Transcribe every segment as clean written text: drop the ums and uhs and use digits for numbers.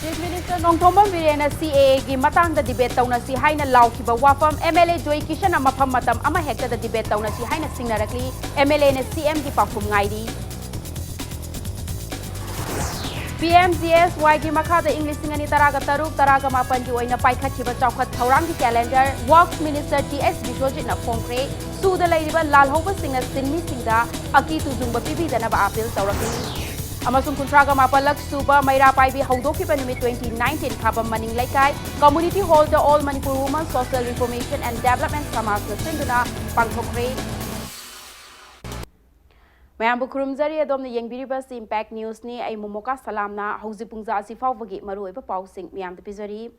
Chief Minister Nongthomban Virena CAA gi matang da debate tauna si haina laukiba wafam MLA Joy Kishan amafam matam ama hekta da debate tauna si haina singnarakli MLA ne CM gi pakum ngaidi PMGSY gi makhada English singani taraga taruk taraga mapan gi oina paikhathiba chawkhat thawrang gi calendar Works Minister TS Bishojit na phongkre suda lairiba lalhoba singna sinmi singda aki tujungba pibi dana ba appeal tawrakli Amasung kuntraga mapalak suba Maira Paibi Haudoki Panumi 2019 Kabam Maning Laikai Community Hall the All Manipur Women Social Reformation and Development Samas Sinduna Pangthokre Mayambu Kurumzari Adom the Yangbiribas Impact News ni ay Momoka Salamna Hauzipungza Sifawagi Maru Pausing Miam the Pizari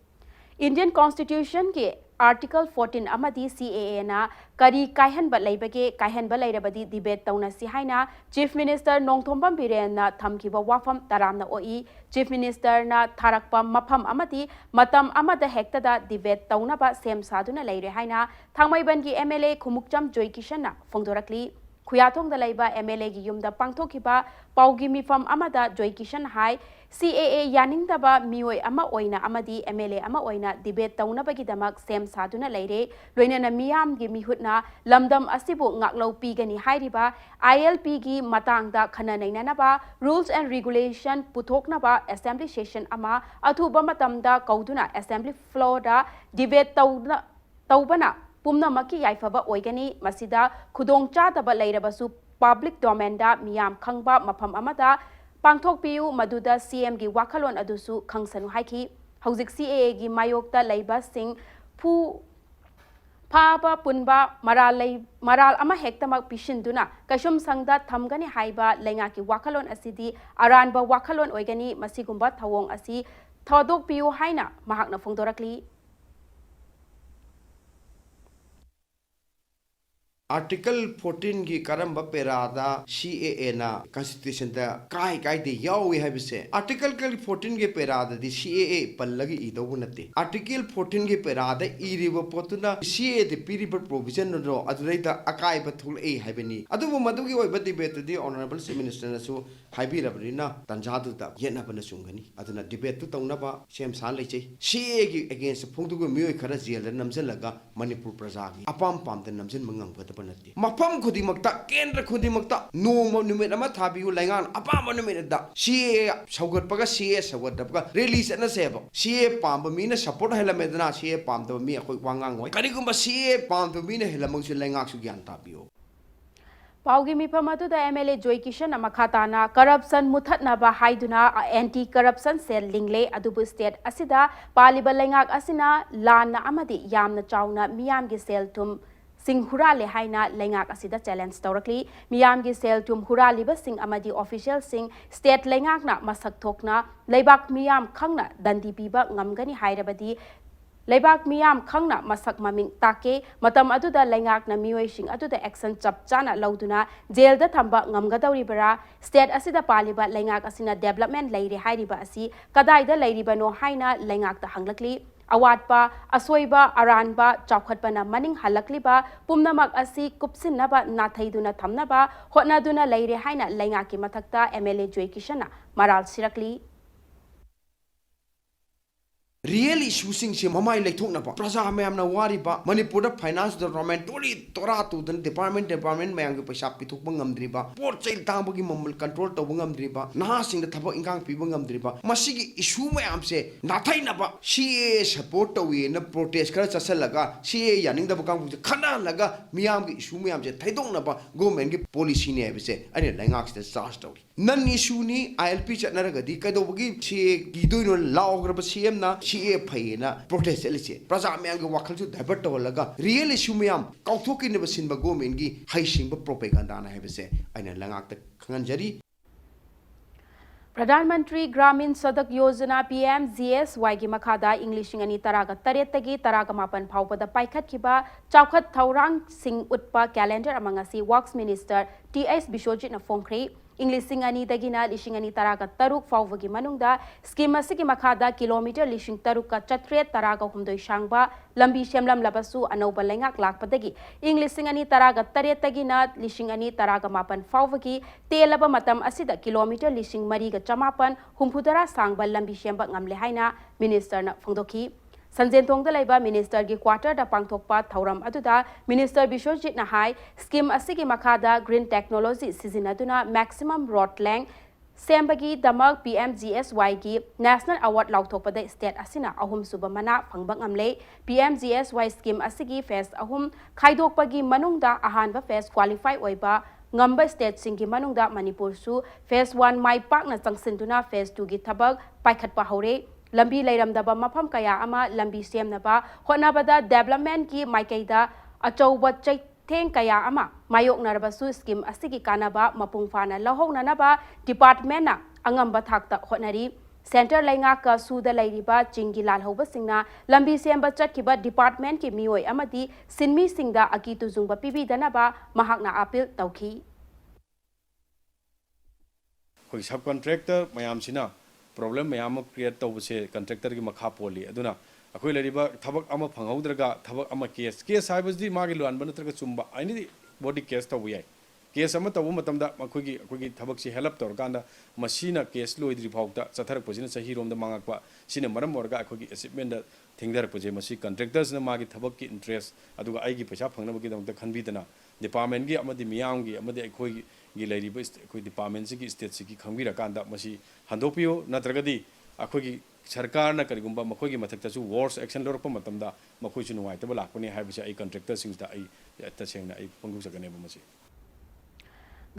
Indian Constitution ke Article 14 amadi CAA na kari kaihan ba laibage kaihan ba lairabadi debate tauna si haina Chief Minister Nongthomban Biren na thamkiba wafam taramna oi Chief Minister na tharakpa mafam amadi matam amada hekta da debate tauna ba sem saduna laire haina thangmaiban gi MLA Khumukcham Joy Kishan na phongdorakli Khuyathong da laiba MLA gi yumda pangthokiba paugi mifam amada Joy Kishan hai CAA yaningdaba mioi ama oina amadi MLA ama oina debate taunabagi damak sem saduna leire loinana miyam gi mihutna lamdam asibu ngaklau pigani hairiba ILP gi matangda khana nainanaba rules and regulation puthoknaba assembly session ama athuba matamda kauduna assembly floor da debate taubana pumna maki yaifaba oigani masida khudong chadaba leirabasu public domain da miyam khangba mafam amada Pangthok Piu Maduda CM gi Wakalon Adusu Kangsanu Haiki Hauzik CAA gi Mayokta Laiba Singh Pu Paba Punba Maral ama hektamak pishinduna Kashum Sangda Thamgani Haiba Lengaki Wakalon Asidi Aranba Wakalon Oigani Masigumba Thawong Asi Thodok Piu Haina Mahakna Phongdorakli Article 14 की करम पेरादा CAA ना Constitution दा काय दे यावे है बिसे Article 14 के पेरादा दी CAA पल्लगी इदो बुनते Article 14 के पेरादा इरिव पोतुना CAA दे पीरिबर प्रोविजन नो अदुरेदा अकाय बथुल ए है बनी अदुबु मदुगी ओइ बदी बेत the honourable chief minister नसु Hibi रबरिना तंजादु दा येना बन सुंगनी अदुना डिबेट तु तौनबा सेम सान लेचे CAA की अगेंस्ट फुंगदुगु मियोय खरा जेल नमजलगा मणिपुर प्रजा की अपाम पाम द नमजन मंगंग Mafam Kudimakta, Kendra Kudimakta, no Monument Tabu Langan, Apamonument da. She Saugat Paga, she Sawataka, release and a sable. She Pam Mina support Helamedana, she Pam to me a quick wangang. Karigumba, she Pam to Mina Helamus Langaxugan Tabio. Paugi mipamatu da MLA Joy Kishan amakhatana corruption muthatnaba haiduna anti corruption cell lingle adubu state asida paliba lengak asina lana amadi yamna chauna miyam gi cell tum Sing Hurale Haina Lengak Asida challenge Torakli, Miyam gi sel tum Huraliba Sing Amadi official Sing State Lengak na Masak Tokna, Lebak Miyam Kangna, Dandi Biba Ngamgani Hairabadi, Lebak Miyam Kangna Masak Maming Take, Matam Aduda Lengak na Miwashing Aduda Action Chapchana Lauduna, Jail the Tamba Ngamgadauribara, State Asida Paliba Lengak Asina Development Lady Hairiba Asi, Kadaida Ladyba no Haina Lengak the Hanglakli. Awatpa, Aswaiba, Aranba, Chakhatpana, Maning Halakliba, Pumnamak Asi, Kupsinaba, Nathaiduna Tamnaba, Hotnaduna Laire Haina, Lengaki Matakta, MLA Joy Kishana, Maral Sirakli. Real issues in Mamai like Tonapa, Praza Mamna Wariba, Manipur finance department, Tori Toratu, the department Mangu Pashapi to Bungam Driba, Port Sail Tambugi Mumble control to Bungam Driba, Nahasing the Tabo Ingang Pibungam Driba, Masigi issue my amse, Natainaba, she support away in a protest Selaga, she yanning the Bukam with the Kana Laga, Miam issue me amse, Taidonaba, go and get police in every say, and a Langax the Star story. None issue ni ILP Chatnaraga, Kadogi, she Gido Lao CM na. She a payna protest elice. Praza Mango Wakal to Dabertolaga. Real issue meam, Kautoki never seen Bagomingi, Haishing propaganda. I have say, I know Langak the Kanjari. Pradhan Mantri Gramin Sadak Yojana PMGSY gi makhada Englishing ani taraga taretagi taraga mapan phaupada paikhat kiba chawkhat thaurang sing utpa calendar amangasi Works Minister TS Bishojit na phongkre ꯏꯪ ꯂꯤꯁꯤꯡ ꯑꯅꯤꯗꯒꯤꯅ ꯂꯤꯁꯤꯡ ꯑꯅꯤ ꯇꯔꯥꯒ ꯇꯔꯨꯛ ꯐꯥꯎꯕꯒꯤ ꯃꯅꯨꯡꯗ scheme ꯑꯁꯤꯒꯤ ꯃꯈꯥꯗ ꯀꯤꯂꯣꯃꯤꯇꯔ ꯂꯤꯁꯤꯡ ꯇꯔꯨꯛꯀ ꯆꯥꯇ꯭ꯔꯦꯠ ꯇꯔꯥꯒ ꯍꯨꯝꯗꯣꯏ ꯁꯥꯡꯕ ꯂꯝꯕꯤ ꯁꯦꯝꯂꯝꯂꯕꯁꯨ ꯑꯅꯧꯕ ꯂꯩꯉꯥꯛ ꯂꯥꯛꯄꯗꯒꯤ ꯏꯪ ꯂꯤꯁꯤꯡ ꯑꯅꯤ ꯇꯔꯥꯒ ꯇꯔꯦꯠꯇꯒꯤꯅ ꯂꯤꯁꯤꯡ ꯑꯅꯤ ꯇꯔꯥꯒ ꯃꯥꯄꯟ ꯐꯥꯎꯕꯒꯤ ꯇꯦꯜꯂꯕ ꯃꯇꯝ ꯑꯁꯤꯗ ꯀꯤꯂꯣꯃꯤꯇꯔ ꯂꯤꯁꯤꯡ ꯃꯔꯤꯒ ꯆꯃꯥꯄꯟ ꯍꯨꯝꯐꯨꯇꯔꯥ ꯁꯥꯡꯕ ꯂꯝꯕꯤ ꯁꯦꯝꯕ ꯉꯝꯂꯦ ꯍꯥꯏꯅ ꯃꯤꯅꯤꯁꯇꯔꯅ ꯐꯣꯡꯗꯣꯛꯈꯤ꯫ ꯁꯟꯖꯦꯟꯊꯣꯡꯗ ꯂꯩꯕ ꯃꯤꯅꯤꯁꯇꯔꯒꯤ ꯀ꯭ꯋꯥꯇꯔꯗ ꯄꯥꯡꯊꯣꯛꯄ ꯊꯧꯔꯝ ꯑꯗꯨꯗ ꯃꯤꯅꯤꯁꯇꯔ ꯕꯤꯁ꯭ꯋꯖꯤꯠꯅ ꯍꯥꯏ ꯁ꯭ꯀꯤꯝ ꯑꯁꯤꯒꯤ ꯃꯈꯥꯗ ꯒ꯭ꯔꯤꯟ ꯇꯦꯛꯅꯣꯂꯣꯖꯤ ꯁꯤꯖꯤꯟꯅꯗꯨꯅ ꯃꯦꯛꯁꯤꯃꯝ ꯔꯣꯗ ꯂꯦꯡ ꯁꯦꯝꯕꯒꯤꯗꯃꯛ PMGSYꯒꯤ ꯅꯦꯁꯅꯦꯜ ꯑꯦꯋꯥꯔꯗ ꯂꯥꯎꯊꯣꯛꯄꯗ ꯁ꯭ꯇꯦꯠ ꯑꯁꯤꯅ ꯑꯍꯨꯝꯁꯨꯕ ꯃꯅꯥ ꯐꯪꯕ ꯉꯝꯂꯦ꯫ PMGSY ꯁ꯭ꯀꯤꯝ ꯑꯁꯤꯒꯤ ꯐꯦꯁ ꯑꯍꯨꯝ ꯈꯥꯏꯗꯣꯛꯄꯒꯤ ꯃꯅꯨꯡꯗ ꯑꯍꯥꯟꯕ ꯐꯦꯁ ꯀ꯭ꯋꯥꯂꯤꯐꯥꯏ ꯑꯣꯏꯕ ꯉꯝꯕ ꯁ꯭ꯇꯦꯠꯁꯤꯡꯒꯤ ꯃꯅꯨꯡꯗ ꯃꯅꯤꯄꯨꯔꯁꯨ ꯐꯦꯁ 1 ꯃꯥꯏ ꯄꯥꯛꯅ ꯆꯪꯁꯤꯟꯗꯨꯅ ꯐꯦꯁ 2ꯒꯤ ꯊꯕꯛ ꯄꯥꯏꯈꯠꯄ ꯍꯧꯔꯦ꯫ ꯂꯝꯕꯤ ꯂꯩꯔꯝꯗꯕ ꯃꯐꯝ ꯀꯌꯥ ꯑꯃ ꯂꯝꯕꯤ ꯁꯦꯝꯅꯕ ꯍꯣꯠꯅꯕꯗ ꯗꯦꯚꯂꯞꯃꯦꯟꯠꯀꯤ ꯃꯥꯏꯀꯩꯗ ꯑꯆꯧꯕ ꯆꯩꯊꯦꯡ ꯀꯌꯥ ꯑꯃ ꯃꯥꯌꯣꯛꯅꯔꯕꯁꯨ ꯁ꯭ꯀꯤꯝ ꯑꯁꯤꯒꯤ ꯀꯥꯟꯅꯕ ꯃꯄꯨꯡ ꯐꯥꯅ ꯂꯧꯍꯧꯅꯅꯕ ꯗꯤꯄꯥꯔꯠꯃꯦꯟꯠꯅ ꯑꯉꯝꯕ ꯊꯥꯛꯇ ꯍꯣꯠꯅꯔꯤ꯫ ꯁꯦꯟꯇꯔ ꯂꯩꯉꯥꯛꯀ ꯁꯨꯗ ꯂꯩꯔꯤꯕ ꯆꯤꯡꯒꯤ ꯂꯥꯜꯍꯧꯕꯁꯤꯡꯅ ꯂꯝꯕꯤ ꯁꯦꯝꯕ ꯆꯠꯈꯤꯕ ꯗꯤꯄꯥꯔꯠꯃꯦꯟꯠꯀꯤ ꯃꯤꯑꯣꯏ ꯑꯃꯗꯤ ꯁꯤꯟꯃꯤꯁꯤꯡꯗ ꯑꯀꯤ ꯇꯨꯖꯨꯡꯕ ꯄꯤꯕꯤꯗꯅꯕ ꯃꯍꯥꯛꯅ ꯑꯄꯤꯜ ꯇꯧꯈꯤ꯫ ꯑꯩꯈꯣꯏ ꯁꯕ ꯀꯟꯇ꯭ꯔꯦꯛꯇꯔ ꯃꯌꯥꯝꯁꯤꯅ ꯄ꯭ꯔꯣꯕ꯭ꯂꯦꯝ ꯃꯌꯥꯝ ꯑꯃ ꯀ꯭रिꯌꯦꯠ ꯇꯧꯕꯁꯦ ꯀꯟꯇ꯭ꯔꯦꯛꯇꯔꯒꯤ ꯃꯈꯥ ꯄꯣꯜꯂꯤ ꯑꯗꯨꯅ ꯑꯩꯈꯣꯏ ꯂꯩꯔꯤꯕ ꯊꯕꯛ ꯑꯃ ꯐꯪꯍꯧꯗ꯭ꯔꯒ ꯊꯕꯛ ꯑꯃ ꯀꯦꯁ ꯍꯥꯏꯕꯁꯤꯗꯤ ꯃꯥꯒꯤ ꯂꯥꯟꯕ ꯅꯠꯇ꯭ꯔꯒ ꯆꯨꯝꯕ ꯑꯦꯅꯤ ꯕꯣꯗꯤ ꯀꯦꯁ ꯇꯧꯕ ꯌꯥꯏ ꯀꯦꯁ ꯑꯃ ꯇꯧꯕ ꯃꯇꯝꯗ ꯑꯩꯈꯣꯏꯒꯤ ꯊꯕꯛꯁꯤ ꯍꯦꯜꯞ ꯇꯧꯔꯀꯥꯟꯗ ꯃꯁꯤꯅ ꯀꯦꯁ ꯂꯣꯏꯗ꯭ꯔꯤ ꯐꯥꯎꯗ ꯆꯠꯊꯔꯛꯄꯁꯤನ ꯆꯍꯤꯔꯣꯝꯗ ꯃꯥꯡꯉꯛꯄ ꯁꯤꯅ ꯃꯔꯝ ꯑꯣꯏꯔꯒ ꯑꯩꯈꯣꯏꯒꯤ ꯑꯦꯆꯤꯞꯃꯦꯟꯗ ꯊꯦꯡꯊꯔꯛꯄꯁꯦ ꯃꯁꯤ ꯀꯟꯇ꯭ꯔꯦꯛꯇꯔꯁꯤꯅ ꯃꯥꯒꯤ ꯊꯕꯛꯀꯤ ꯏꯟꯇꯔꯦꯁ ꯑꯗꯨꯒ ꯑꯩꯒꯤ ꯄꯩꯁꯥ ꯐꯪꯅꯕꯒꯤꯗꯃꯛꯇ ꯈꯟꯕꯤꯗꯅ ꯗꯤꯄꯥꯔꯠꯃꯦꯟꯠꯒꯤ ꯑꯃꯗꯤ ꯃꯤꯌꯥꯝꯒꯤ ꯑꯃꯗꯤ ꯑꯩꯈꯣꯏꯒꯤ ꯂꯩꯔꯤꯕ ꯑꯩꯈꯣꯏ ꯗꯤꯄꯥꯔꯠꯃꯦꯟꯠꯁꯤꯒꯤ ꯁ꯭ꯇꯦꯠꯁꯤꯒꯤ ꯈꯪꯕꯤꯔꯀꯥꯟꯗ ꯃꯁꯤ ꯍꯟꯗꯣꯛꯄꯤꯌꯨ ꯅꯠꯇ꯭ꯔꯒꯗꯤ ꯑꯩꯈꯣꯏꯒꯤ ꯁꯔꯀꯥꯔꯅ ꯀꯔꯤꯒꯨꯝꯕ ꯃꯈꯣꯏꯒꯤ ꯃꯊꯛꯇꯁꯨ ꯋꯥꯔꯁ ꯑꯦꯛꯁꯟ ꯂꯧꯔꯛꯄ ꯃꯇꯝꯗ ꯃꯈꯣꯏꯁꯨ ꯅꯨꯡꯉꯥꯏꯇꯕ ꯂꯥꯛꯄꯅꯤ ꯍꯥꯏꯕꯁꯦ ꯑꯩ ꯀꯟꯇ꯭ꯔꯦꯛꯇꯔꯁꯤꯡꯁꯤꯗ ꯑꯩ ꯇꯁꯦꯡꯅ ꯑꯩ ꯐꯣꯡꯗꯣꯛꯆꯒꯅꯦꯕ ꯃꯁꯤ꯫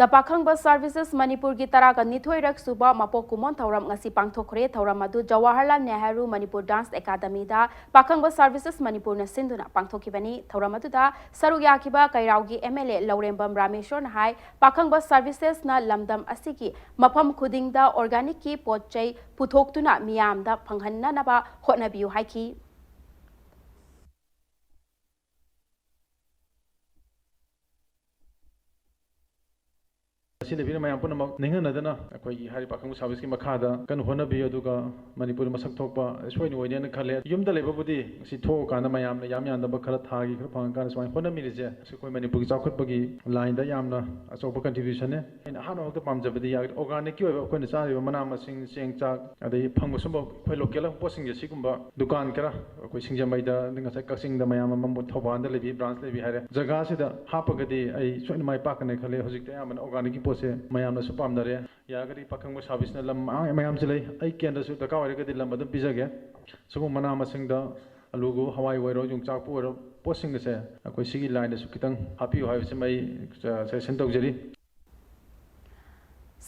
ꯗ ꯄꯥꯈꯪꯕ ꯁꯔꯚꯤꯁꯦꯁ ꯃꯅꯤꯄꯨꯔꯒꯤ ꯇꯔꯥꯒ ꯅꯤꯊꯣꯏꯔꯛ ꯁꯨꯕ ꯃꯄꯣꯛ ꯀꯨꯝꯑꯣꯟ ꯊꯧꯔꯝ ꯉꯁꯤ ꯄꯥꯡꯊꯣꯛꯈ꯭ꯔꯦ꯫ ꯊꯧꯔꯝ ꯑꯗꯨ ꯖꯋꯥꯍꯔꯂꯥꯜ ꯅꯦꯍꯔꯨ ꯃꯅꯤꯄꯨꯔ ꯗꯥꯟꯁ ꯑꯦꯀꯥꯗꯃꯤꯗ ꯄꯥꯈꯪꯕ ꯁꯔꯚꯤꯁꯦꯁ ꯃꯅꯤꯄꯨꯔꯅ ꯁꯤꯟꯗꯨꯅ ꯄꯥꯡꯊꯣꯛꯈꯤꯕꯅꯤ꯫ ꯊꯧꯔꯝ ꯑꯗꯨꯗ ꯁꯔꯨꯛ ꯌꯥꯈꯤꯕ ꯀꯩꯔꯥꯎꯒꯤ MLA ꯂꯧꯔꯦꯝꯕꯝ ꯔꯥꯃꯦꯁ꯭ꯋꯔꯅ ꯍꯥꯏ ꯄꯥꯈꯪꯕ ꯁꯔꯚꯤꯁꯦꯁꯅ ꯂꯝꯗꯝ ꯑꯁꯤꯒꯤ ꯃꯐꯝ ꯈꯨꯗꯤꯡꯗ ꯑꯣꯔꯒꯥꯅꯤꯛꯀꯤ ꯄꯣꯠꯆꯩ ꯄꯨꯊꯣꯛꯇꯨꯅ ꯃꯤꯌꯥꯝꯗ ꯐꯪꯍꯟꯅꯅꯕ ꯍꯣꯠꯅꯕꯤꯌꯨ ꯍꯥꯏꯈꯤ꯫ ꯁꯤꯟꯅꯕꯤꯅ ꯃꯌꯥꯝ ꯄꯨꯝꯅꯃꯛ ꯅꯤꯡꯍꯟꯅꯗꯅ ꯑꯩꯈꯣꯏꯒꯤ ꯍꯥꯏꯔꯤꯕ ꯄꯥꯈꯪꯕ ꯁꯥꯔꯚꯤꯁꯀꯤ ꯃꯈꯥꯗ ꯀꯟꯅ ꯍꯣꯠꯅꯕꯤꯌꯨ ꯑꯗꯨꯒ ꯃꯅꯤꯄꯨꯔꯗ ꯃꯁꯛ ꯊꯣꯛꯄ ꯁꯣꯏꯅ ꯑꯣꯏꯅꯦꯅ ꯈꯜꯂꯦ꯫ ꯌꯨꯝꯗ ꯂꯩꯕꯕꯨꯗꯤ ꯉꯁꯤ ꯊꯣꯛꯑꯀꯥꯟꯗ ꯃꯌꯥꯝꯅ ꯌꯥꯝꯗꯕ ꯈꯔ ꯊꯥꯒꯤ ꯈꯔ ꯐꯪꯉꯀꯥꯟꯗ ꯁꯨꯃꯥꯏꯅ ꯍꯣꯠꯅꯃꯤꯔꯤꯁꯦ ꯑꯩꯈꯣꯏ ꯃꯅꯤꯄꯨꯔꯒꯤ ꯆꯥꯎꯈꯠꯄꯒꯤ ꯂꯥꯏꯟꯗ ꯌꯥꯝꯅ ꯑꯆꯧꯕ ꯀꯟꯇ꯭ꯔꯤꯕ꯭ꯌꯨꯁꯟꯅꯦ꯫ ꯑꯩꯅ ꯑꯍꯥꯟꯕꯃꯛꯇ ꯄꯥꯝꯖꯕꯗꯤ ꯑꯣꯔꯒꯥꯅꯤꯛꯀꯤ ꯑꯣꯏꯕ ꯑꯩꯈꯣꯏꯅ ꯆꯥꯔꯤꯕ ꯃꯅꯥ ꯃꯁꯤꯡ ꯆꯦꯡ ꯆꯥꯛ ꯑꯗꯒꯤ ꯐꯪꯕ ꯁꯨꯝꯕ ꯑꯩꯈꯣꯏ ꯂꯣꯀꯦꯜ ꯄꯣꯠꯁꯤꯡꯁꯦ ꯁꯤꯒꯨꯝꯕ ꯗꯨꯀꯥꯟ ꯈꯔ ꯑꯩꯈꯣꯏ ꯁꯤꯡꯖꯃꯩꯗ ꯉꯁꯥꯏ ꯀꯛꯆꯤꯡꯗ ꯃꯌꯥꯝ ꯑꯃ ꯊꯧꯕꯥꯜꯗ ꯂꯩꯕꯤ ꯕ꯭ꯔꯥꯟꯁ ꯂꯩꯕꯤ ꯍꯥꯏꯔꯦ ꯖꯒꯥꯁꯤꯗ ꯍꯥꯞꯄꯒꯗꯤ ꯑꯩ ꯁꯣꯏꯅ ꯃꯥꯏ ꯄꯥꯛꯀꯅꯤ ꯈꯜꯂꯦ꯫ ꯍꯧꯖꯤꯛꯇꯤ ꯑꯌꯥꯝꯕꯅ ꯑꯣꯔꯒꯥꯅꯤꯛꯀꯤ ꯄꯣꯠꯁꯦ ꯃꯌꯥꯝꯅꯁꯨ ꯄꯥꯝꯅꯔꯦ꯫ ꯌꯥꯔꯒꯗꯤ ꯄꯥꯈꯪꯕ ꯁꯥꯔꯚꯤꯁꯅ ꯂꯝ ꯃꯌꯥꯝꯁꯨ ꯂꯩ ꯑꯩ ꯀꯦꯟꯗ꯭ꯔꯁꯨ ꯗꯔꯀꯥꯔ ꯑꯣꯏꯔꯒꯗꯤ ꯂꯝ ꯑꯗꯨꯝ ꯄꯤꯖꯒꯦ꯫ ꯁꯤꯒꯨꯝꯕ ꯃꯅꯥ ꯃꯁꯤꯡꯗ ꯑꯂꯨꯒꯨ ꯍꯋꯥꯏ ꯑꯣꯏꯔꯣ ꯌꯣꯡꯆꯥꯛꯄꯨ ꯑꯣꯏꯔꯣ ꯄꯣꯠꯁꯤꯡ ꯑꯁꯦ ꯑꯩꯈꯣꯏ ꯁꯤꯒꯤ ꯂꯥꯏꯟꯗꯁꯨ ꯈꯤꯇꯪ ꯍꯥꯞꯄꯤꯌꯨ ꯍꯥꯏꯕꯁꯤꯃ ꯑꯩ ꯁꯖꯦꯁꯟ ꯇꯧꯖꯔꯤ꯫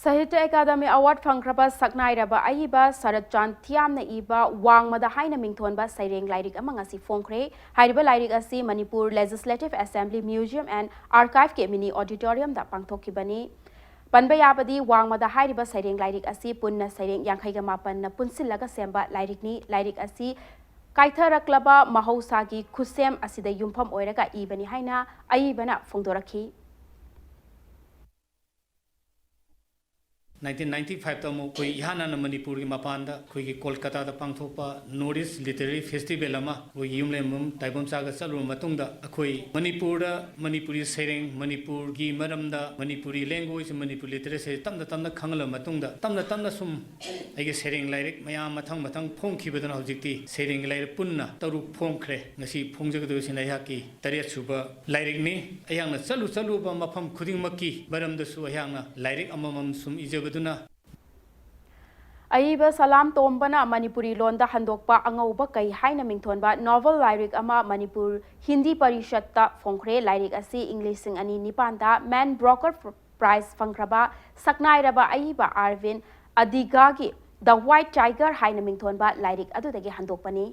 ꯁꯥꯍꯤꯇ꯭ꯌ ꯑꯦꯀꯥꯗꯃꯤ ꯑꯦꯋꯥꯔꯗ ꯐꯪꯈ꯭ꯔꯕ ꯁꯛꯅꯥꯏꯔꯕ ꯑꯏꯕ ꯁꯔꯠꯆꯥꯟ ꯊꯤꯌꯥꯝꯅ ꯏꯕ ꯋꯥꯡꯃꯗ ꯍꯥꯏꯅ ꯃꯤꯡꯊꯣꯟꯕ ꯁꯩꯔꯦꯡ ꯂꯥꯏꯔꯤꯛ ꯑꯃ ꯉꯁꯤ ꯐꯣꯡꯈ꯭ꯔꯦ꯫ ꯍꯥꯏꯔꯤꯕ ꯂꯥꯏꯔꯤꯛ ꯑꯁꯤ ꯃꯅꯤꯄꯨꯔ ꯂꯦꯖꯤꯁꯂꯦꯇꯤꯚ ꯑꯦꯁꯦꯝꯕ꯭ꯂꯤ ꯃ꯭ꯌꯨꯖꯤꯌꯝ ꯑꯦꯟड ꯑꯥꯔꯀꯥꯏꯚꯀꯤ ꯃꯤꯅꯤ ꯑꯣꯗꯤꯇꯣꯔꯤꯌꯝꯗ ꯄꯥꯡꯊꯣꯛꯈꯤꯕꯅꯤ꯫ ꯄꯟꯕ ꯌꯥꯕꯗꯤ ꯋꯥꯡꯃꯗ ꯍꯥꯏꯔꯤꯕ ꯁꯩꯔꯦꯡ ꯂꯥꯏꯔꯤꯛ ꯑꯁꯤ ꯄꯨꯟꯅ ꯁꯩꯔꯦꯡ 51ꯅ ꯄꯨꯟꯁꯤꯜꯂꯒ ꯁꯦꯝꯕ ꯂꯥꯏꯔꯤꯛꯅꯤ꯫ ꯂꯥꯏꯔꯤꯛ ꯑꯁꯤ ꯀꯥꯏꯊꯔꯛꯂꯕ ꯃꯍꯧꯁꯥꯒꯤ ꯈꯨꯠꯁꯦꯝ ꯑꯁꯤꯗ ꯌꯨꯝꯐꯝ ꯑꯣꯏꯔꯒ ꯏꯕꯅꯤ ꯍꯥꯏꯅ ꯑꯏꯕꯅ ꯐꯣꯡꯗꯣꯔꯛꯈꯤ꯫ 1995 अमुक कोई इहाना मणिपुर की मपानदा कोई कोलकाता पांगथोपा नॉर्थ ईस्ट लिटरेरी फेस्टिवल अमा कोई युमलेमम ताइबोमचागा चलुर मतुंगदा अखोई मणिपुरदा मणिपुरी सेरेंग मणिपुर की मरमदा मणिपुरी लैंग्वेज मणिपुर लिटरेसी तमदा तमदा खंगल मतुंगदा तमदा सुम आइगे सेरेंग लाइरिक मयाम मथंग मथंग फोंखिबदना हौजिक्ति सेरेंग लाइरिक पुन्ना तरुक फोंखरे ngasi फोंजगदोसिन आयाकी तरेत सुबा लाइरिकनी अयांगना चलु चलुबा मफम खुदिंगमकी बरमदसु अयांगना लाइरिक अममम सुम इजब अईबा सलाम तोम्बना मणिपुरी लोंदा हंदोकपा अंगौबा कई हाइना मिंथोनबा नोवेल लाइरिक अमा मणिपुर हिंदी परिषदता फोंखरे। लाइरिक असी इंग्लिश सिंग अनि निपानदा मैन ब्रोकर प्राइज फंख्रबा सकनाइरबा अईबा आरविन अदिगागी द व्हाइट टाइगर हाइना मिंथोनबा लाइरिक अदुदगी हंदोकपनी।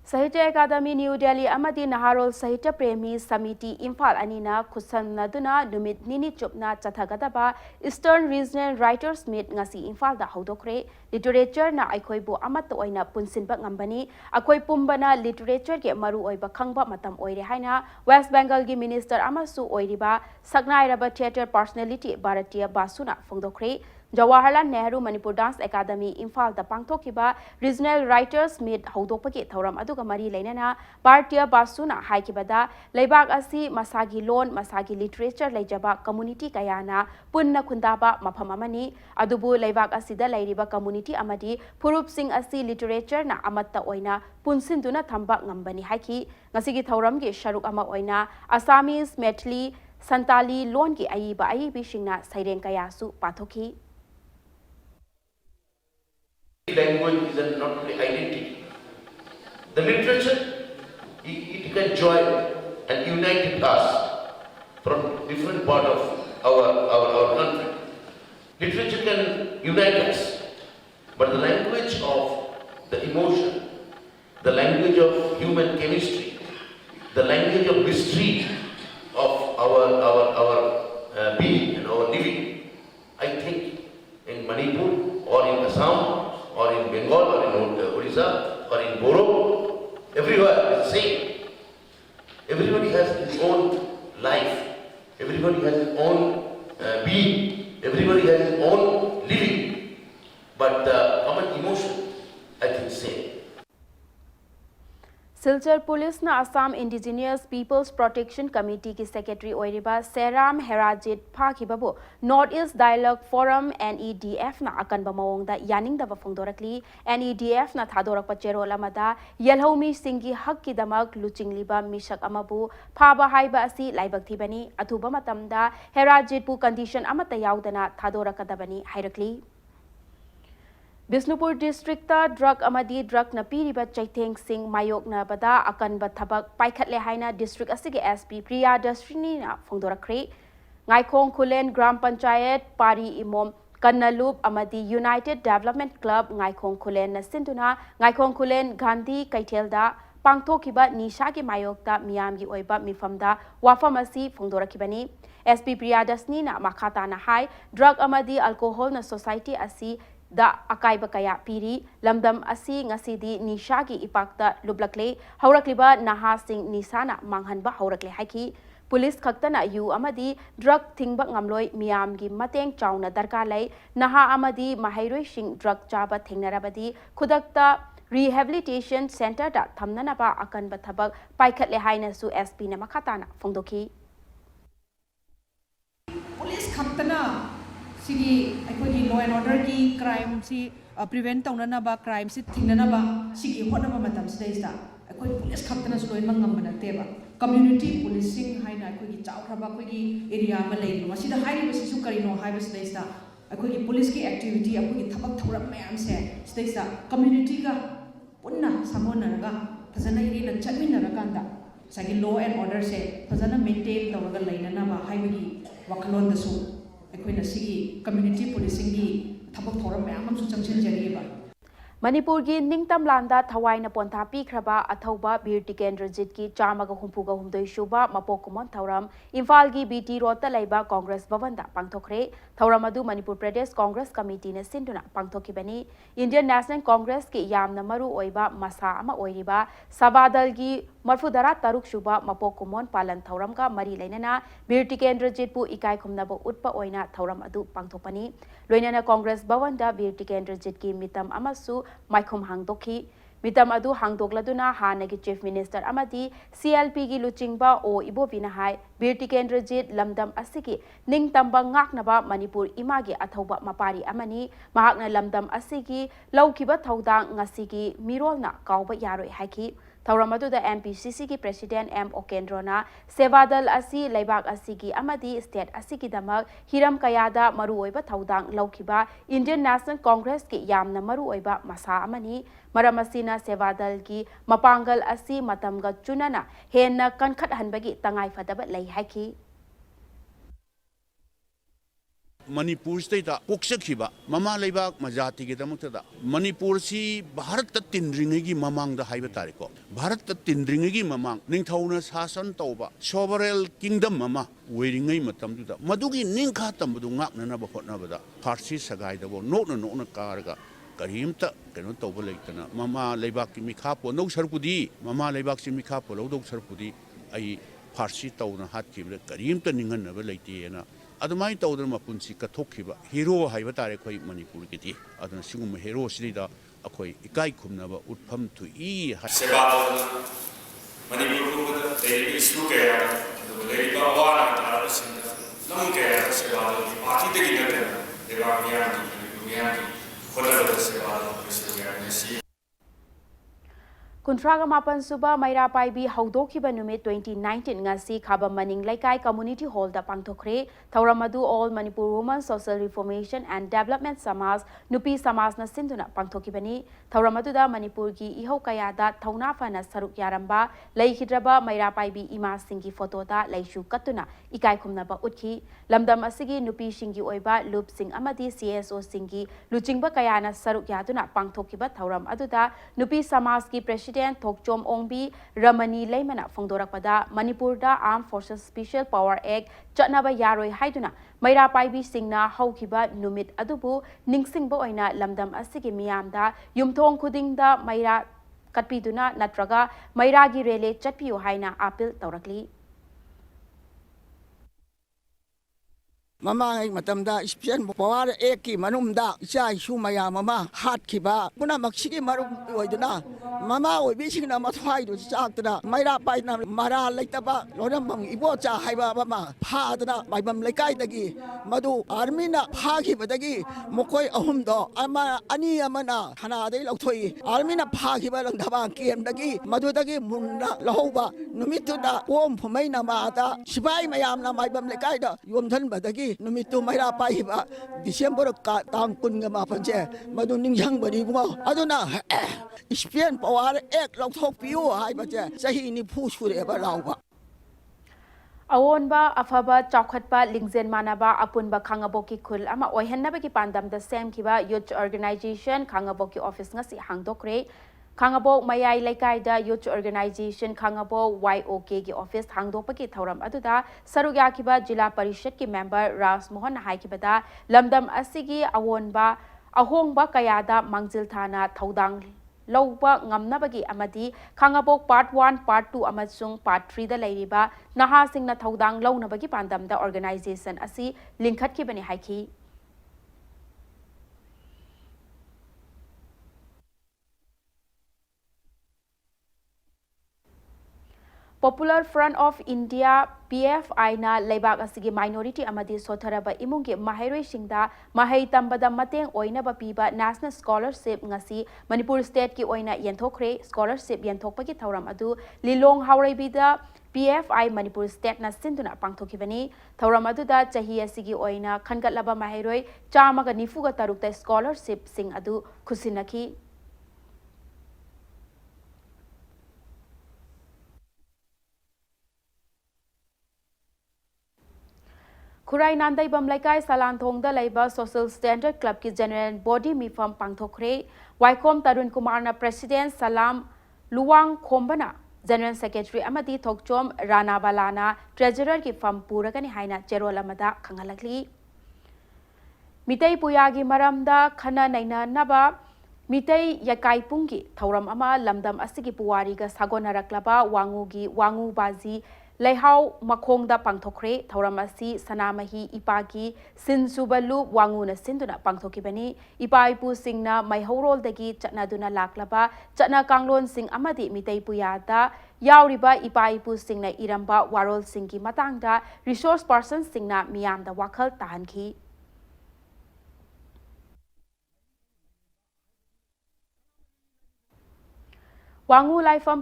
Sahitya Academy New Delhi amadi Naharol Sahitya Premi Samiti Imphal Anina Kusanaduna Numit Nini Chupna Chathagadaba Eastern Regional Writers Meet ngasi Imphal da Hodokre Literature na Aikoibu Amato Oina Punsinba Ngambani Akoi Pumbana Literature ke Maru Oiba Khangba Matam Oire Haina West Bengal gi Minister Amasu Oiriba Sagnairaba Theatre Personality Bharatiya Basuna Fongdokre Jawaharlal Nehru Manipur Dance Academy Imphal da Pangthokiba Regional Writers Meet Hodokpagi Thoram aduga mari leinana Bharatiya Basuna haikibada Leibak asi Masagi Lon Masagi Literature Leijaba Community Kayana Punna Kundaba Mafam amani adubu Leibak asida leiriba community amadi Purup Singh asi Literature na amatta oina punsinduna thamba ngambani haiki ngasigi thoram ge sharuk ama oina Assamese Meithili Santali Lon gi aiba aibi singna saireng kayasu pathoki Language is not only identity. The literature, it can join and unite us from different part of our country. Literature can unite us, but the language of the emotion, the language of human chemistry, the language of mystery of our being and our living, I think in Manipur or in Assam, or in Bengal, or in Odisha, or in Boro, everywhere it's the same. Everybody has his own life. Everybody has his own being. Everybody has his own living. But the common emotion, I think, same. Silchar Police na Assam Indigenous Peoples Protection Committee ki Secretary Oiriba Seram Herajit Phakibabu North East Dialogue Forum NEDF na akanba mawongda yaning daba phongdorakli NEDF na thadorakpa cherol amada yelhomi singgi hakki damak luchingliba misak amabu phaba haiba asi laibak thibani athuba matamda Herajit pu condition amata yaudana thadorakadabani hairakli Bisnupur District drug amadi drug na piriba Chaiteng Singh Mayok na bada akan bathabak paikhatle haina district asige SP Priya Dastrini na phongdorakre Ngaikong Kulen Gram Panchayat Pari Imom Kannalup amadi United Development Club Ngaikong Kulen na sinduna Ngaikong Kulen Gandhi Kaithelda pangthokiba Nishagi Mayokta Miyamgi oiba mifamda wafamasi phongdorakibani SP Priya Dastrini na makata na hai drug amadi alcohol na society asi da akaiba kaya piri lamdam asi ngasidi nishagi ipakta lublakle haurakliba naha sing nisana manghanba haurakle haiki police khaktana yu amadi drug thingba ngamloi miyamgi mateng chauna darkar lai naha amadi mahairoi sing drug chaba thingnarabadi khudakta rehabilitation center da thamnanaba akanba thabak paikhatle haina su SP na makhatana phongdoki police khaktana Sigi aikogi law and order ki crime si prevent taunanaba crime si thingnanaba sigi honaba matam sidaisa aikoi police khaktana su loin mangam banateba community policing haina aikogi chawkraba aikogi area ma leiba masida hairi basi su karino haiba sidaisa aikogi police ki activity aikogi thabak thoram mayam se sidaisa community ga punna samonaraga phajana irina chatminnarakanda sagi law and order se phajana maintain tawraga leinanaba haibagi wakhalon da su aikoina sigi community policing gi thabak thoram mayam amsu changsil jariba Manipur gi ningtam landa thawaina pontha pikraba athauba bir tikendrajit ki chamaga humpuga humdoi shuba mapokumon thauram Imphal gi BT road ta laiba Congress bhavan da pangthokre thauram adu Manipur Pradesh Congress Committee na sinduna pangthokibani Indian National Congress ki yamna maru oiba masa ama oiriba sabadal gi marfudara taruk shuba mapokumon palan thauram ka mari leinana bir tikendrajit pu ikai khumnaba utpa oina thauram adu pangthopani loinana Congress bhavan da bir tikendrajit ki mitam amasu Maikhum hangdokhi mitam adu hangdokladuna hanagi chief minister amadi CLP gi luchingba o ibovina hai bir tikendrajit lamdam asigi ningtamba ngaknaba Manipur imagi athauba mapari amani mahakna lamdam asigi laukiba thaudang ngasigi mirolna kauba yaroi haiki Thauramadu the MPCC ki President M. Okendrona Sevadal asi Laibak asigi amadi state asigi damak hiram kayada maru oiba thaudang laukiba Indian National Congress ki yamna maru oiba masa amani maramasina Sevadal ki mapangal asi matamga chunana henna kankhat hanbagi tangai fadaba lai haiki Manipur state poksakiba mama leibak majati ke damakta Manipur si Bharat ta tindringi mamang da haiba tariko Bharat ta tindringi mamang ningthauna sasan tauba sovereign kingdom mama wairingai matam da madugi ningkha tambu ngakna na ba hotna ba da Farsi sagai da bo no na karga karimta keno tauba leitana mama leibak ki mikha po no sarpudi mama leibak si mikha po lo dok sarpudi ai Farsi tauna hat ki karimta ningan na ba leitena adumai tawdar mapunsi kathokhiba hero haiba tare khoi Manipur ki ti aduna singum hero sida akhoi ikai khumnaba utpham thu I seba Manipur ko de issue ke do le ba wa na ta sin lam ke seba di party de ki ne de ba miya ki khola de seba do se ya ne si Kuntraga Mapan Suba Maira Paibi Haudokiba Numit 2019 ngasi Khaba Maning Laikai Community Hall da Pangthokre Thauramadu All Manipur Women Social Reformation and Development Samas Nupi Samas na Sinduna Pangthokibani Thauramadu da Manipur ki Iho Kayada Thauna Fana Saruk Yaramba Laikhidraba Maira Paibi Ima Singhi photo da Laishu Katuna Ikai Khumnaba Utki Lamdam Asigi Nupi Shingi Oiba Loop Singh Amadi CSO Singhi Luchingba Kayana Saruk Yaduna Pangthokiba Thauram Aduda Nupi Samas ki President Thokchom Ongbi Ramani Leimana Fongdorakpada Manipur da Armed Forces Special Power Act Chatnaba Yaroi Haiduna Maira Paibi Singna Haukiba Numit Adubu Ningsingba Oina Lamdam Asigi Miyamda Yumthong Khudingda Maira Katpiduna Natraga Maira gi Rele Chatpiu Haina Apil Taurakli Mama matamda ispian power eki manumda icha isu maya mama hat kiba kuna maksigi marum oiduna mama oibi singna mathwai du chaktra maira paina mara leitaba lonam bang ibo cha haiba mama phadna baibam lekai dagi madu army na phagi badagi mokoi ahum do ama ani amana hana dei lauthoi army na phagi ba lang dhaba kem dagi madu dagi munna lahoba numituna om phumai na ma da sibai mayam na baibam lekai da yom than badagi Numitu Maira Paiba, December Tang Kunga Panje, Madu Ningjang Badi Mo, Aduna, Spian Power Ek Lok Hok Pio, I but Sahini push for ever lava. Awonba Afaba Chokhatpa Lingzen Manaba Apunba Kangaboki Kul Ama Oihanabaki Pandam the same Kiba Youth Organization Kangaboki Office Ngasi Hangdokre Kangabo Mayai Lekaida Youth Organization Kangabo YOK ki office hangdopaki thauram aduda Sarugyakiba Jila Parishad ki member Ras Mohan Haikibada Lamdam Asigi Awonba Ahongba Kayada Mangjil Thana Thaudang Lauba Ngamnabagi Amadi Kangabo Part 1 Part 2 Amasung Part 3 da Lairiba Naha Singna Thaudang Launabagi Pandam the organization Asi Linkhat ki bani haiki Popular Front of India PFI na Laibak asigi minority amadi sotharaba imungi mahairoi singda mahai tambada mateng oina ba piba National Scholarship ngasi Manipur State ki oina yenthokre scholarship yenthokpagi thauram adu Lilong Haureibida PFI Manipur State na sinduna pangthokibani thauram adu da chahi asigi oina khangatlaba mahairoi chamaga nifuga tarukta scholarship sing adu khusinaki Kurai Nandai Bamlaikai Salanthong da Laiba Social Standard Club ki General Body Mifam Pangthokre Waikom Tarun Kumar na President Salam Luwang Khombana General Secretary Amadi Thokchom Rana Balana Treasurer ki Fam Purakani Haina Cherol Amada Khangalakli Mitei Puyagi Maramda Khana Naina Naba Mitei Yakai Pungi Thauram Ama Lamdam Asigi Puwari ga Sagonaraklaba Wangugi Wangu Bazi Leihau Makhongda Pangthokre Thauramasi Sanamahi Ipagi Sinsubalu Wanguna Sinduna Pangthokibani Ipaipu Singna Maihorol dagi Chatnaduna Laklaba Chatna Kanglon Sing Amadi Mitei Puyada Yauriba Ipaipu Singna Iramba Warol Singki Matangda Resource Person Singna Miyamda Wakal Tahanki Wangu Laifam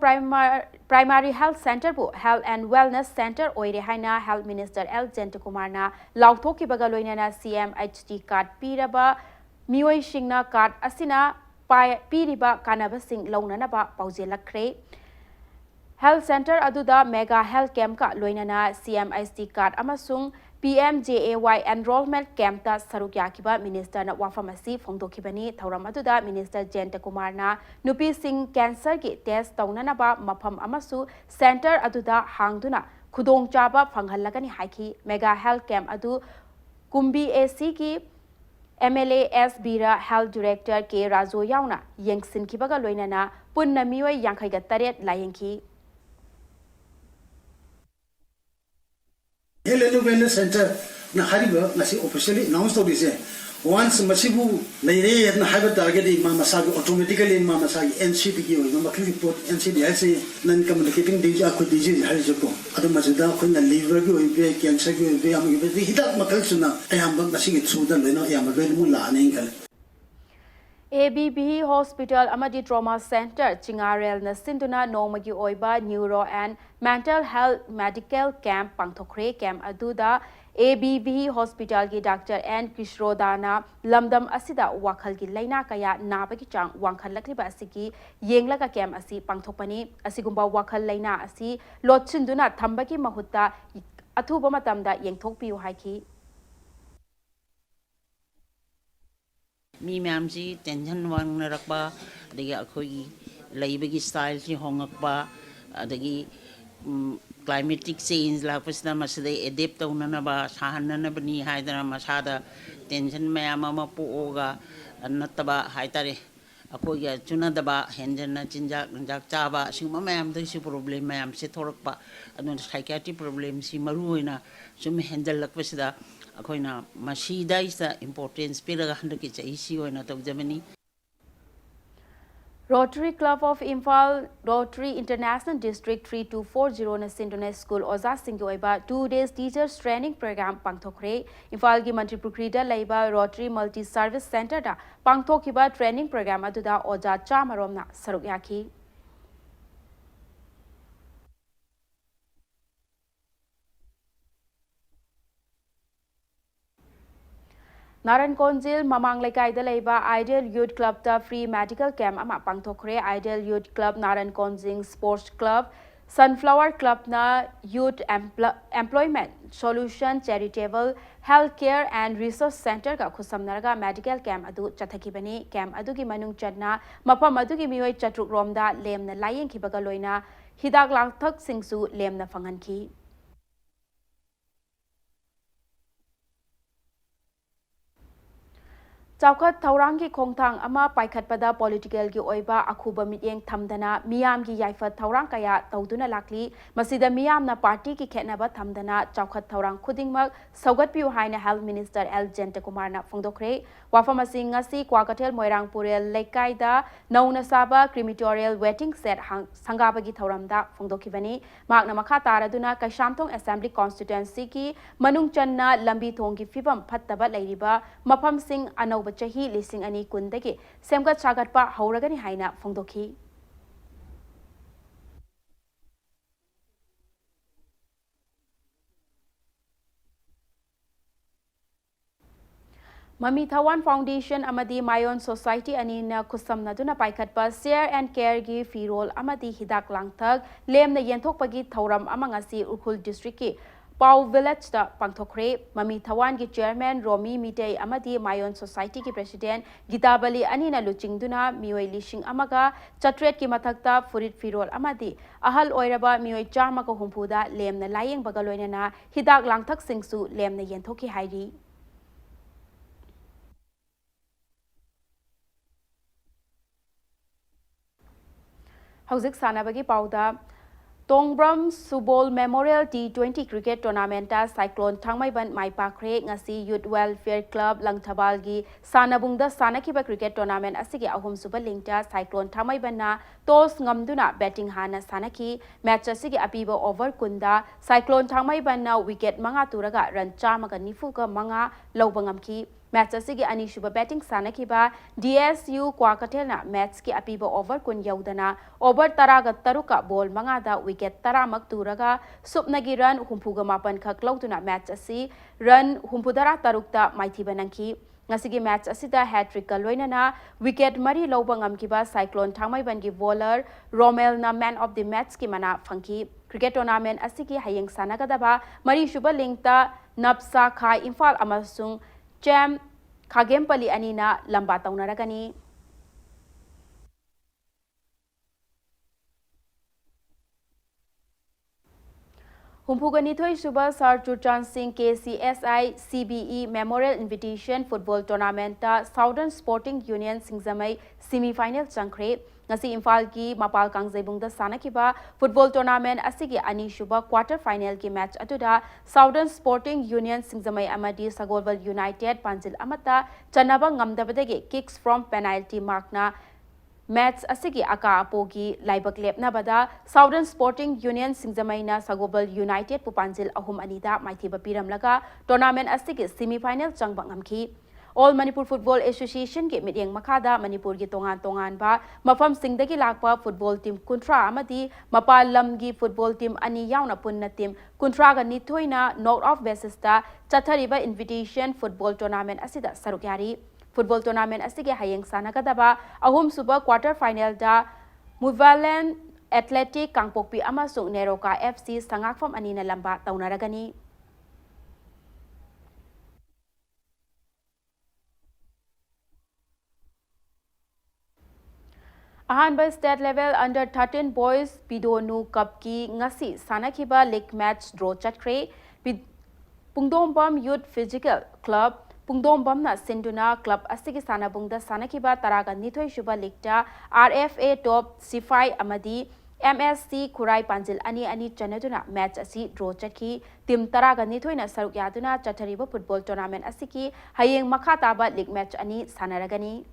Primary Health Center bu Health and Wellness Center oire haina Health Minister L. Jentakumar na lauthoki bagaloina na CMHT card piraba mioi singna card asina piriba kanaba sing launana ba paujelakre Health Center aduda Mega Health Camp ka loina na CMHT card amasung PMJAY enrollment camp ta saruk yakiba minister na wafam asi phongdokhibani thoram aduda minister Jayanta Kumar na nupi sing cancer ki test taunana ba mafam amasu center aduda hangduna khudong chaba phanghallagani haiki mega health camp adu Kumbi AC ki MLAS Bira Health Director K Razo yauna yengsin kibaga loinana punna miwai yankhai ga taret layengki Hello Wellness Center na hariba ngasi officially announce to this once masibu leire na haba target ma masag automatically ma masag NCP ki no makli report NCP ase non communicating disease ko disease hari joko adu masida ko na liver ki oibe cancer ki oibe am ki hidak makal suna ayam ba masig suda leno ayam ba mu la ne kal ABB Hospital Amadi Trauma Center Chingarel na sinduna nomagi oiba Neuro and Mental Health Medical Camp Pangthokre Camp aduda ABB Hospital ki Dr. N Kishrodana lamdam asida wakhal ki laina kaya nabagi chang wangkhal lakliba asiki yenglaga camp asi pangthokpani asigumba wakhal laina asi lotchinduna thambagi mahutta athuba matamda yengthokpiu haiki mi ma'am si tension wang narakba adagi akhoi laibagi style si hongakba adagi climatic change la pasna masade adapt taunana ba sahanana bani haidara masada tension mayam ama puoga annataba haitare akhoi ya chunadaba henjana chinjak chaba singma mayam da si problem mayam se thorakpa adun psychiatric problem si maruina sum handle lakpasida akoina masida is the importance piraga handaki chaisi oina tawjamani Rotary Club of Imphal Rotary International District 3240 na Sindone School Oza Singhi oiba 2 days teachers training program pangthokre Imphal gi Manipur da laiba Rotary Multi Service Center da pangthokhiba training program aduda oja chamarom na saruk yaki Narankonjil Mamang Lekai da laiba Ideal Youth Club da free medical camp ama pangthokre Ideal Youth Club Narankonjing Sports Club Sunflower Club na Youth Employment Solution Charitable Healthcare and Resource Center ka khusamnarga medical camp adu chathakibani camp adu gi manung channa mapam adu gi mioi chatruk romda lemna layeng khibaga loina hidak langthak singsu lemna phanganki Chaukat Taurangi Kongtang ama paikhatpada political gi oiba akhuba mityeng thamdana miyam gi yaifa Taurang kaya tawduna lakli masida miyam na party ki khetnaba thamdana Chaukat Taurang khudingmak saugatpiu haina Health Minister L Jayanta Kumar na phongdokre wafamasi ngasi Kwakatel Moirangpurel Lekaida nauna saba crematorial waiting set sangabagi thauramda phongdokhibani makna makha taraduna Kaishamthong Assembly Constituency ki manung channa lambi thong gi fibam phattaba leiriba mafam sing anau chahi lising ani kundagi semgat sagatpa hauragani haina phongdokhi Mami Thawan Foundation amadi Mayon Society anina kusamnaduna paikhatpa share and care gi firol amadi hidak langthak lemna yenthokpagi thauram amangasi Urkhul district ki Pau Village da pangthokre Mami Thawan gi chairman Romi Mitei amadi Mayon Society ki president Gitabali anina luchingduna mioi lishing amaga chatret ki mathakta furit firol amadi ahal oiraba mioi charma ko humpuda lemna layeng bagaloinana hidak langthak singsu lemna yenthoki hairi Hauzik Sanabagi Pauda Tongbram Subol Memorial T20 Cricket Tournament Cyclone Thangmaiban Maipakre ngasi Youth Welfare Club Langthabalgi Sanabungda Sanakiba Cricket Tournament asigi ahum suba lingta Cyclone Thangmaiban na toss ngamduna batting hana sanaki match asigi apiba over kunda Cyclone Thangmaiban na wicket manga turaga run chamaga nifuga manga lawbangamki match asigi ani shuba batting sanakiba DSU Kwakatel na match ki apiba over kun yaudana over taraga taruka ball manga da wicket taramak turaga supnagi run humpuga mapan khak lawtuna match asi run humpudara tarukta maithiba nangki ngasigi match asida hat-trick ka loinana wicket mari lawba ngamkiba Cyclone Thangmaiban gi bowler Romel na man of the match ki mana phangki cricket tournament asigi hayeng sanagadaba mari shuba lingta Napsa Khai Imphal amasung Cham Khagempali anina lamba taunaragani. Humpugani Suba Sar Churchan Singh KCSI CBE Memorial Invitation Football Tournament Southern Sporting Union Singzamai semi-final changkre ngasi Imphal ki Mapal Kangzaibung da sanakiba football tournament asigi ani shuba quarter final ki match atuda Southern Sporting Union Singzamai amadi Sagolwal United Panjil amata chanaba ngamdabadagi kicks from penalty mark na Match asigi aka apogi laibak lepna bada Southern Sporting Union Singzamaina Sagobal United Pupanjil ahum anida maithiba piramlaga tournament asigi semi-final changbang amki. All Manipur Football Association ke mityeng makada Manipur ki tongan ba mafam singdagi lakpa football team kuntra amadi mapal lamgi football team ani yauna punna team kuntra ga nithoina knock off basis ta chathariba invitation football tournament asida sarukyari. Football tournament asige hayeng sanagadaba ahum suba quarter final da Muvalan Athletic Kangpokpi amasung Neroka FC sangakfam anina lamba taunaragani. Ahanba state level under 13 boys Pidonu Cup ki ngasi sanakiba league match draw chatkre Pungdombam Youth Physical Club Pungdombam na Sinduna Club asigi sanabungda sanakiba taraga nithoi shuba ligta RFA top C5 amadi MSC Kurai Panjil ani chanaduna match asi draw chaki team taraga nithoi na saruk yaduna chathariba football tournament asiki hayeng makhataba league match ani sanaragani.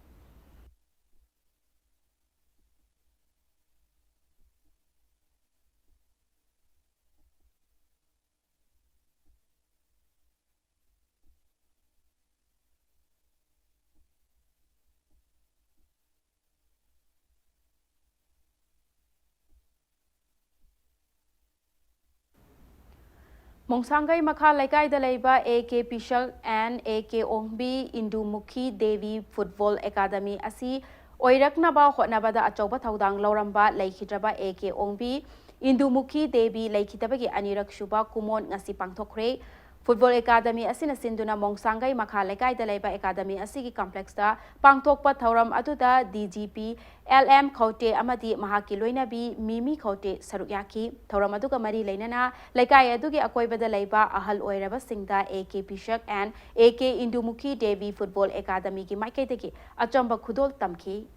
Mongsangai Makha Laikai Dalaiba AK Pishak and AK Ongbi Indumukhi Devi Football Academy Asi Oiraknaba Hotnabada Achoba Taudang Lauramba Laikhitraba AK Ongbi Indumukhi Devi Laikhitabagi Anirak Shuba Kumon Ngasi Pangthokre Football Academy asina sinduna Mongsangai Makha Laikai Dalaiba Academy asigi complex da pangthokpa thauram aduda DGP LM Khote amadi mahaki loinabi Mimi Khote sarukyaki thauram aduga mari leinana laikai adugi akoibada laiba ahal oiraba singda AK Pishak and AK Indumukhi Devi Football Academy ki maikaiteki achamba khudol tamki.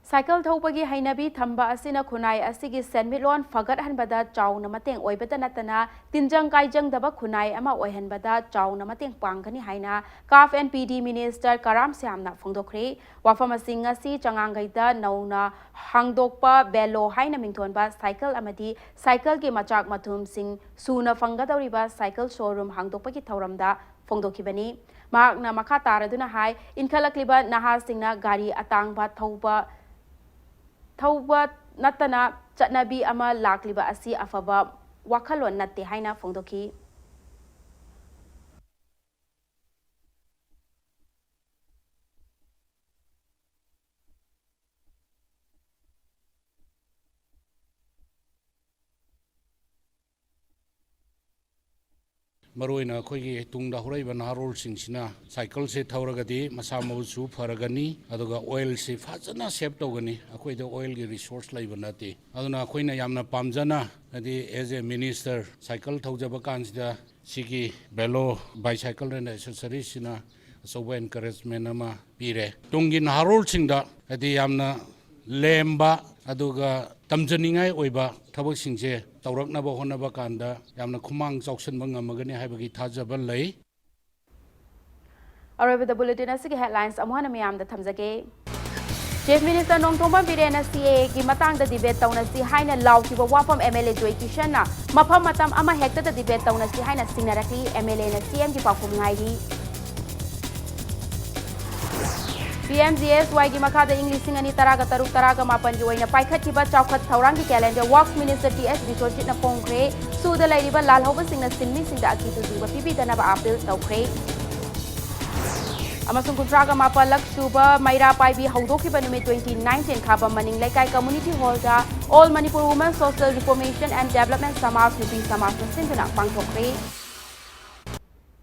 Cycle thopagi hainabi thamba asina khunai asigi senmilon fagat hanbada chauna mateng oibada natana tinjang kaijang daba khunai ama oihanbada chauna mateng pangani haina CAF and PD Minister Karam Syamna phongdokre wafam asinga si changangaida nauna hangdokpa belo haina mingthonba cycle amadi cycle ki machak mathum sing suna fangadoriba cycle showroom hangdokpa ki thauramda phongdokibani mahakna makha taraduna hai inkhalakliba naha singna gari atangba Thauba natana chatnabi ama lakliba asi afaba wakhalon natte haina phongdoki. Maroina khoi tungda horaiba naharol singsina cycle se thauragadi masa mawsu faragani aduga oil se fajana save togani akhoi da oil gi resource laiba nate aduna khoina yamna pamjana adi as a minister cycle thaujaba kansida sigi belo bicycle and accessories sina so encouragement ama pire tungi naharol singda adi yamna lemba aduga tamjaningai oiba thabak singje tauraknaba honaba kanda yamna khumang chausanba ngamagani haibagi thajaba lei. Arab the bulletin asigi headlines amhana miyam da thamjage. Chief Minister Nongthongpa Birena CA ki matang da debate tauna si haina laukiba wafam MLA Joy Kishan na mafam matam ama hekta da debate tauna si haina sinaraki MLA na CM ki pafum ngai PMGSY की मखादा इंग्लिशिंग अनि तरागा तरुक तरागा मापन की वैना पाइखतिबा चौखत थौरांग की calendar works minister TS Biswajit न पोंग्रे सुद लैरिबा लालहौबा सिंगना सिनमी सिंगदा अकितु जुबा PV दनबा appeal तौख्रे अमसुंग कुंट्रागा मापलक सुबा मैरा पाइबी हौदोखिबा नुमित 2019 खाबा मनिंग लेकाई कम्युनिटी हॉल दा all Manipur women social reformation and development समाज नुपी समाज सिंधना पांगथोखरे